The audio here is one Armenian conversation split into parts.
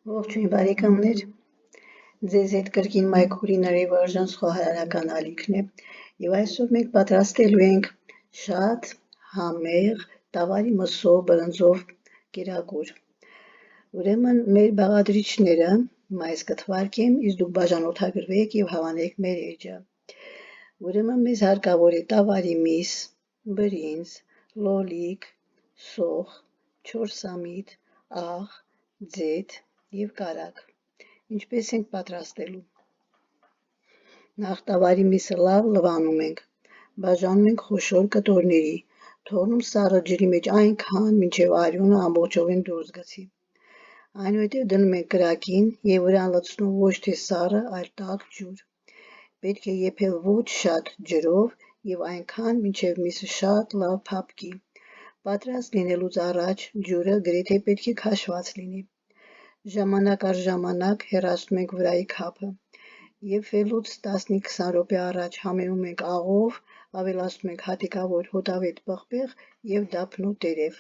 Ողջույն բարեկամներ, ձեզ հետ կրկին My Culinary Versions խոհարարական ալիքն է եւ այսօր մենք պատրաստելու ենք շատ համեղ տավարի մսով բրնձով կերակուր։ Ուրեմն մեր բաղադրիչները այս կթվարկեմ, իսկ դուք բաժանորդագրվեք եւ հավանեք մեր էջը։ Ուրեմն մեզ հարկավոր է տավարի միս, բրինձ, լոլիկ, սոխ, չորսամիտ, աղ, ձեթ եւ կարագ։ Ինչպես ենք պատրաստելու։ Նախ տավարի միսը լավ լվանում ենք, բաժանում ենք խոշոր կտորների, թողնում սառը ջրի մեջ այնքան, մինչև արյունը ամբողջովին դուրս գցի։ Այնուհետև դնում ենք կրակին եւ վրան լցնում ոչ թե սառը, այլ տաք ջուր։ Պետք է եփել ոչ շատ ջրով եւ այնքան, մինչև միսը շատ լավ փափկի։ Պատրաստ լինելուց առաջ ջուրը գրեթե պետք է քաշված լինի։ Ժամանակ առ ժամանակ հեռացնում ենք վրայի քափը եւ ֆելուց 15-20 րոպե առաջ համեմում ենք աղով, ավելացնում ենք հատիկավոր հոտավետ պղպեղ եւ դափնու տերև։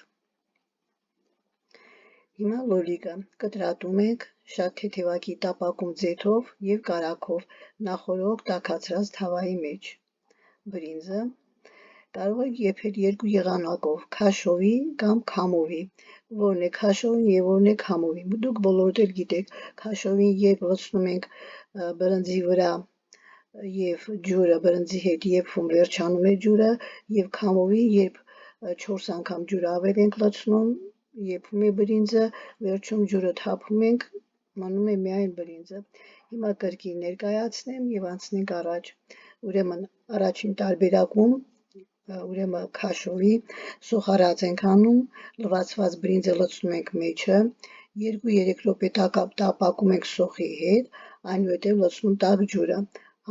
Հիմա լոլիկը կտրատում ենք շատ թեթևակի տապակում ձեթով եւ կարագով նախորոք տաքացրած թավայի մեջ։ Բրինձը կարող եք եփել երկու եղանակով՝ քաշովի կամ քամովի։ Որն է քաշովին եւ որն է քամովին։ Դուք բոլորդ էլ գիտեք, քաշովին երբ լցնում ենք բրնձի վրա եւ ջուրը բրնձի հետ եփում վերջանում է ջուրը եւ քամովի երբ 4 անգամ ջուր ավել ենք լցնում, եփում է բրինձը, վերջում ջուրը թափում ենք, մնում է միայն բրինձը։ Հիմա կրկին ներկայացնեմ եւ անցնենք առաջ։ Ուրեմն առաջին տարբերակում քաշովի սոխարած ենք անում, լվացված բրինձը լցնում ենք մեջը, 2-3 րոպե տապակում ենք սոխի հետ, այնուհետև լցնում տաք ջուրը,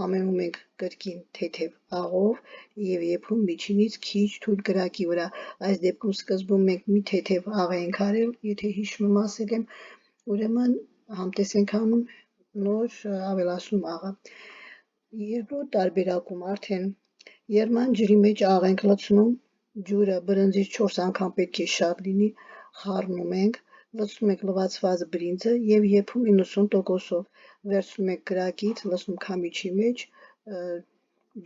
համեմում ենք կրկին թեթև աղով եւ եփում միջինից քիչ թույլ կրակի վրա։ Այս դեպքում սկզբում մենք մի թեթև աղ ենք արել, եթե հիշում եմ ասել եմ, ուրեմն համտես ենք անում, նոր ավելացնում աղը։ Երկրորդ տարբերակում արդեն երման ջրի մեջ աղ ենք լցնում, ջուրը բրնձից 4 անգամ պետք է շատ լինի, խառնում ենք, լցնում ենք լվացված բրինձը եւ եփում 90%-ով, վերցնում ենք կրակից, լցնում քամիչի մեջ,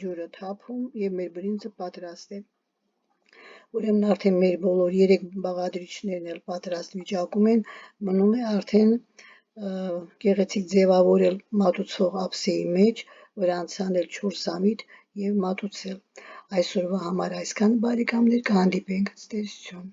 ջուրը թափում եւ մեր բրինձը պատրաստ է։ Ուրեմն արդեն մեր բոլոր 3 բաղադրիչներն էլ պատրաստ վիճակում են, մնում է արդեն գեղեցիկ ձևավորել մատուցող ափսեի մեջ, վրան ցանել չորսամիտ եւ մատուցել։ Այսօրվա համար այսքան բարեկամներ, կհանդիպենք, ցտեսություն։